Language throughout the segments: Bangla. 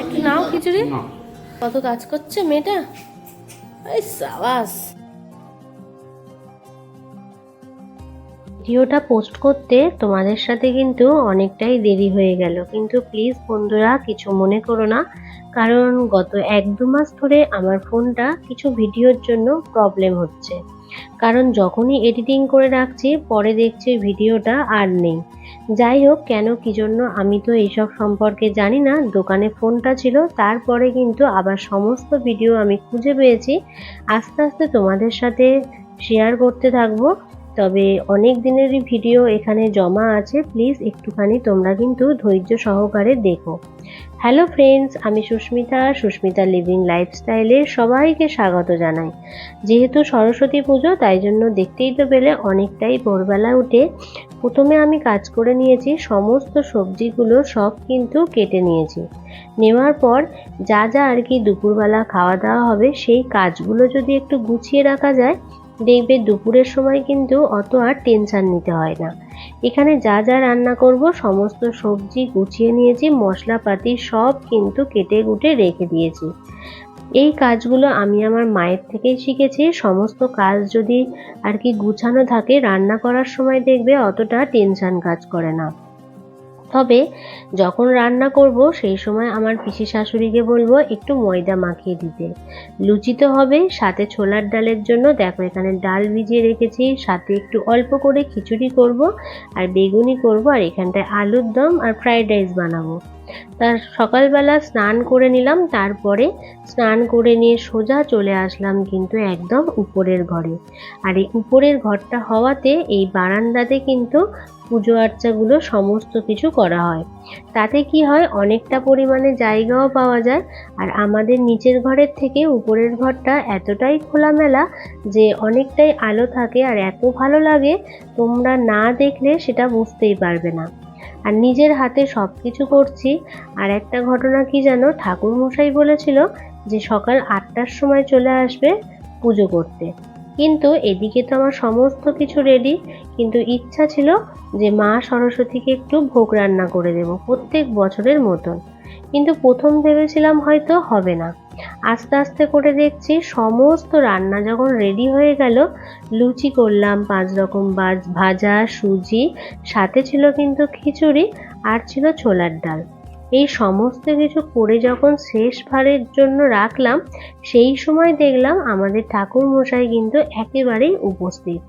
একটু নাও খিচুড়ি। কত কাজ করছে মেয়েটা, এই সাবাস। ভিডিওটা পোস্ট করতে তোমাদের সাথে কিন্তু অনেকটাই দেরি হয়ে গেল, কিন্তু প্লিজ বন্ধুরা কিছু মনে করো না, কারণ গত 1-2 মাস ধরে আমার ফোনটা কিছু ভিডিওর জন্য প্রবলেম হচ্ছে। কারণ যখনই এডিটিং করে রাখছি পরে দেখছি ভিডিওটা আর নেই। যাই হোক, কেন কি জন্য আমি তো এইসব সম্পর্কে জানি না। দোকানে ফোনটা ছিল, তারপরে কিন্তু আবার সমস্ত ভিডিও আমি খুঁজে পেয়েছি। আস্তে আস্তে তোমাদের সাথে শেয়ার করতে থাকবো। তবে অনেক দিনেরই ভিডিও এখানে জমা আছে, প্লিজ একটুখানি তোমরা কিন্তু ধৈর্য সহকারে দেখো। হ্যালো ফ্রেন্ডস, আমি সুস্মিতা লিভিং লাইফস্টাইলে সবাইকে স্বাগত জানাই। যেহেতু সরস্বতী পুজো, তাই জন্য দেখতেই তো পেলে অনেকটাই ভোরবেলা উঠে প্রথমে আমি কাজ করে নিয়েছি। সমস্ত সবজিগুলো সব কিন্তু কেটে নিয়েছি। নেওয়ার পর যা যা আর কি দুপুরবেলা খাওয়া দাওয়া হবে সেই কাজগুলো যদি একটু গুছিয়ে রাখা যায়, দেখবে দুপুরের সময় কিন্তু অত আর টেনশন নিতে হয় না। এখানে যা যা রান্না করব সমস্ত সবজি গুছিয়ে নিয়েছি, মশলাপাতি সব কিন্তু কেটে কুটে রেখে দিয়েছি। এই কাজগুলো আমি আমার মায়ের থেকেই শিখেছি। সমস্ত কাজ যদি আর কি গুছানো থাকে, রান্না করার সময় দেখবে অতটা টেনশন কাজ করে না। তবে যখন রান্না করব সেই সময় আমার পিসি শাশুড়িকে বলবো একটু ময়দা মাখিয়ে দিতে। লুচি তো হবে, সাথে ছোলার ডালের জন্য দেখো এখানে ডাল ভিজিয়ে রেখেছি, সাথে একটু অল্প করে খিচুড়ি করব আর বেগুনি করব, আর এখানটায় আলুর দম আর ফ্রাইড রাইস বানাবো। তার সকালবেলা স্নান করে নিলাম, তারপরে স্নান করে নিয়ে সোজা চলে আসলাম কিন্তু একদম উপরের ঘরে। আর এই উপরের ঘরটা হওয়াতে এই বারান্দাতে কিন্তু পুজো আর্চাগুলো সমস্ত কিছু করা হয়। তাতে কি হয়, অনেকটা পরিমাণে জায়গাও পাওয়া যায়। আর আমাদের নিচের ঘরের থেকে উপরের ঘরটা এতটাই খোলামেলা যে অনেকটাই আলো থাকে, আর এত ভালো লাগে তোমরা না দেখলে সেটা বুঝতেই পারবে না। আর নিজের হাতে সব কিছু করছি। আর একটা ঘটনা কি জানো, ঠাকুরমশাই বলেছিল যে সকাল 8টার সময় চলে আসবে পুজো করতে। কিন্তু এদিকে তো আমার সমস্ত কিছু রেডি, কিন্তু ইচ্ছা ছিল যে মা সরস্বতীকে একটু ভোগ রান্না করে দেব প্রত্যেক বছরের মতন। কিন্তু প্রথম ভেবেছিলাম হয়তো হবে না। আস্তে আস্তে করে দেখছি সমস্ত রান্না যখন রেডি হয়ে গেল, লুচি করলাম 5 রকম ভাজা, সুজি, সাথে ছিল কিন্তু খিচুড়ি, আর ছিল ছোলার ডাল। এই সমস্ত কিছু করে যখন শেষ ভারের জন্য রাখলাম, সেই সময় দেখলাম আমাদের ঠাকুর মশাই কিন্তু একেবারেই উপস্থিত।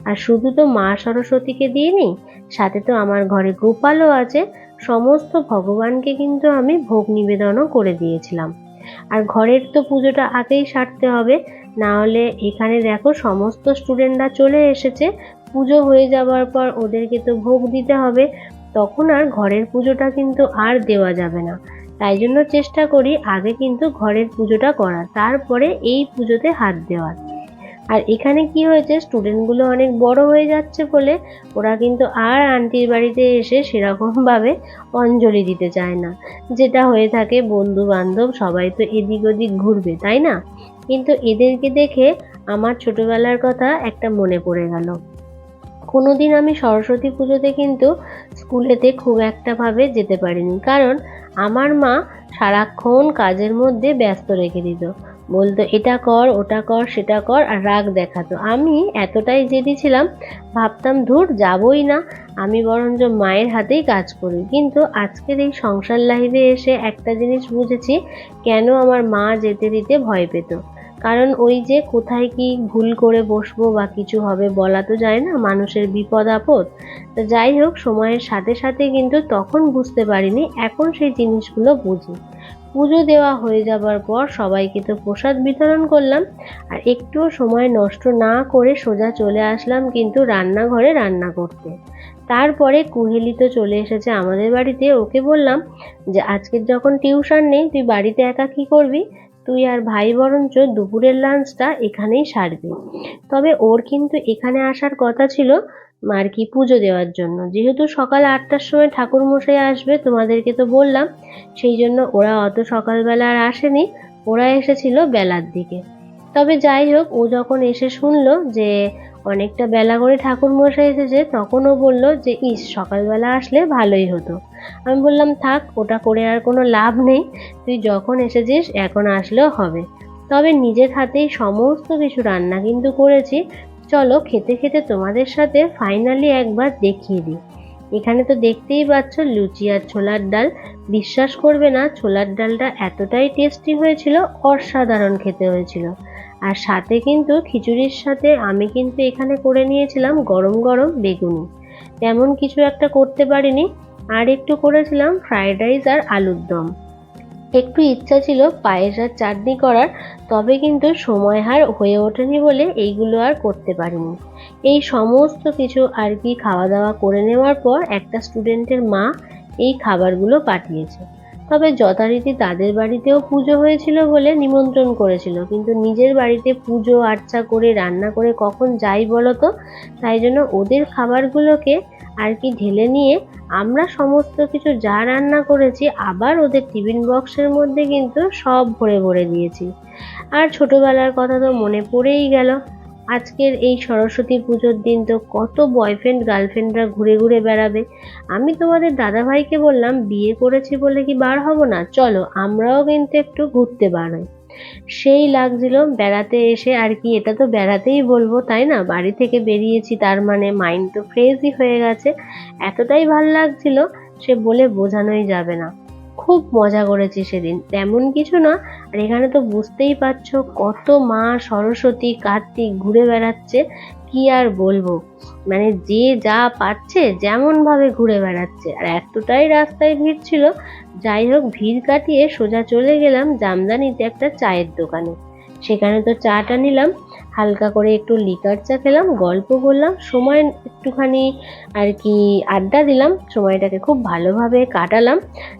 আর শুধু তো মা সরস্বতীকে দিইনি, সাথে তো আমার ঘরে গোপালও আছে। সমস্ত ভগবানকে কিন্তু আমি ভোগ নিবেদনও করে দিয়েছিলাম। আর ঘরের তো পুজোটা আগেই সারতে হবে, না হলে এখানে দেখো সমস্ত স্টুডেন্টরা চলে এসেছে। পুজো হয়ে যাওয়ার পর ওদেরকে তো ভোগ দিতে হবে, তখন আর ঘরের পুজোটা কিন্তু আর দেওয়া যাবে না। তাই জন্য চেষ্টা করি আগে কিন্তু ঘরের পুজোটা করার, তারপরে এই পুজোতে হাত দেওয়ার। আর এখানে কি হয়েছে, স্টুডেন্টগুলো অনেক বড় হয়ে যাচ্ছে বলে ওরা কিন্তু আর আন্টির বাড়িতে এসে সেরকম ভাবে অঞ্জলি দিতে চায় না। যেটা হয়ে থাকে, বন্ধু বান্ধব সবাই তো এদিক ওদিক ঘুরবে, তাই না? কিন্তু এদেরকে দেখে আমার ছোটবেলার কথা একটা মনে পড়ে গেল। কোনোদিন আমি সরস্বতী পুজোতে কিন্তু স্কুলেতে খুব একটা ভাবে যেতে পারিনি, কারণ আমার মা সারাক্ষণ কাজের মধ্যে ব্যস্ত রেখে দিত। বলতো এটা কর, ওটা কর, সেটা কর, আর রাগ দেখাতো। আমি এতটাই জেদি ছিলাম, ভাবতাম ধুর যাবই না, আমি বরঞ্চ মায়ের হাতেই কাজ করি। কিন্তু আজকের এই সংসার লাইফে এসে একটা জিনিস বুঝেছি, কেন আমার মা যেতে দিতে ভয় পেত। কারণ ওই যে কোথায় কি ভুল করে বসবো বা কিছু হবে বলা তো যায় না, মানুষের বিপদ আপদ। তো যাই হোক, সময়ের সাথে সাথে কিন্তু তখন বুঝতে পারিনি, এখন সেই জিনিসগুলো বুঝি। পুজো দেওয়া হয়ে যাবার পর সবাইকে তো প্রসাদ বিতরণ করলাম, আর একটুও সময় নষ্ট না করে সোজা চলে আসলাম কিন্তু রান্নাঘরে রান্না করতে। তারপরে কুহেলি তো চলে এসেছে আমাদের বাড়িতে। ওকে বললাম যে আজকের যখন টিউশন নেই, তুই বাড়িতে একা কি করবি, তুই আর ভাই বরঞ্চ দুপুরের লাঞ্চটা এখানেই সারবি। তবে ওর কিন্তু এখানে আসার কথা ছিল আর কি পুজো দেওয়ার জন্য। যেহেতু সকাল 8টার সময় ঠাকুর মশাই আসবে, তোমাদেরকে তো বললাম, সেই জন্য ওরা অত সকালবেলা আর আসেনি, ওরা এসেছিল বেলার দিকে। তবে যাই হোক, ও যখন এসে শুনলো যে অনেকটা বেলা করে ঠাকুর মশাই এসেছে, তখন ও বললো যে ইস, সকালবেলা আসলে ভালোই হতো। আমি বললাম থাক, ওটা করে আর কোনো লাভ নেই, তুই যখন এসেছিস এখন আসলেও হবে। তবে নিজের হাতেই সমস্ত কিছু রান্না কিন্তু করেছি। চলো খেতে খেতে তোমাদের সাথে ফাইনালি একবার দেখিয়ে দিই। এখানে তো দেখতেই পাচ্ছ লুচি আর ছোলার ডাল। বিশ্বাস করবে না, ছোলার ডালটা এতটাই টেস্টি হয়েছিল, অসাধারণ খেতে হয়েছিল। আর সাথে কিন্তু খিচুড়ির সাথে আমি কিন্তু এখানে করে নিয়েছিলাম গরম গরম বেগুনি। তেমন কিছু একটা করতে পারিনি। আর একটু করেছিলাম ফ্রাইড রাইস আর আলুর দম। একটু ইচ্ছা ছিল পায়েস আর চাটনি করার, তবে কিন্তু সময় আর হয়ে ওঠেনি বলে এইগুলো আর করতে পারিনি। এই সমস্ত কিছু আর কি খাওয়া দাওয়া করে নেওয়ার পর একটা স্টুডেন্টের মা এই খাবারগুলো পাঠিয়েছে। তবে যথারীতি তাদের বাড়িতেও পুজো হয়েছিল বলে নিমন্ত্রণ করেছিল, কিন্তু নিজের বাড়িতে পুজো আর্চা করে রান্না করে কখন যাই বলো তো। তাই জন্য ওদের খাবারগুলোকে আর কি ঢেলে নিয়ে আমরা সমস্ত কিছু যা রান্না করেছি আবার ওদের টিফিন বক্সের মধ্যে কিন্তু সব ভরে ভরে দিয়েছি। আর ছোটবেলার কথা তো মনে পড়েই গেল। আজকের এই সরস্বতী পুজোর দিন তো কত বয়ফ্রেন্ড গার্লফ্রেন্ডরা ঘুরে ঘুরে বেড়াবে। আমি তোমাদের দাদাভাইকে বললাম, বিয়ে করেছি বলে কি বার হব না, চলো আমরাও কিন্তু একটু ঘুরতে বার হই। সেই লাগছিল বেড়াতে এসে আর কি, এটা তো বেড়াতেই বলবো তাই না, বাড়ি থেকে বেরিয়েছি তার মানে মাইন্ড তো ফ্রেশই হয়ে গেছে। এতটাই ভাল লাগছিল সে বলে বোঝানোই যাবে না। খুব মজা করেছি সেদিন, তেমন কিছু না। আর এখানে তো বুঝতেই পারছো কত মা সরস্বতী কার্তিক ঘুরে বেড়াচ্ছে, কি আর বলবো। মানে যে যা পাচ্ছে যেমন ভাবে ঘুরে বেড়াচ্ছে। আর এতটাই রাস্তায় ভিড় ছিল, যাই হোক ভিড় কাটিয়ে সোজা চলে গেলাম জামদানিতে একটা চায়ের দোকানে। সেখানে তো চাটা নিলাম, হালকা করে একটু লিকার চা খেলাম, গল্প করলাম, সময় একটুখানি আর কি আড্ডা দিলাম, সময়টাকে খুব ভালোভাবে কাটালাম।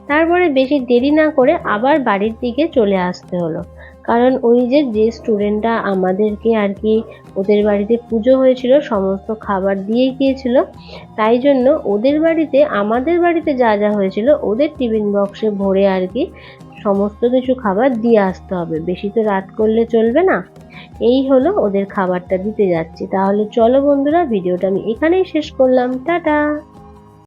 তারপরে বেশি দেরি না করে আবার বাড়ির দিকে চলে আসতে হলো। কারণ ওই যে স্টুডেন্টটা আমাদেরকে আর কি ওদের বাড়িতে পুজো হয়েছিল সমস্ত খাবার দিয়ে গিয়েছিল, তাই জন্য ওদের বাড়িতে আমাদের বাড়িতে যা যা হয়েছিল ওদের টিফিন বক্সে ভরে আর কি সমস্ত কিছু খাবার দিয়ে আসতে হবে, বেশি তো রাত করলে চলবে না। এই হলো ওদের খাবারটা দিতে যাচ্ছি। তাহলে চলো বন্ধুরা, ভিডিওটা আমি এখানেই শেষ করলাম, টাটা।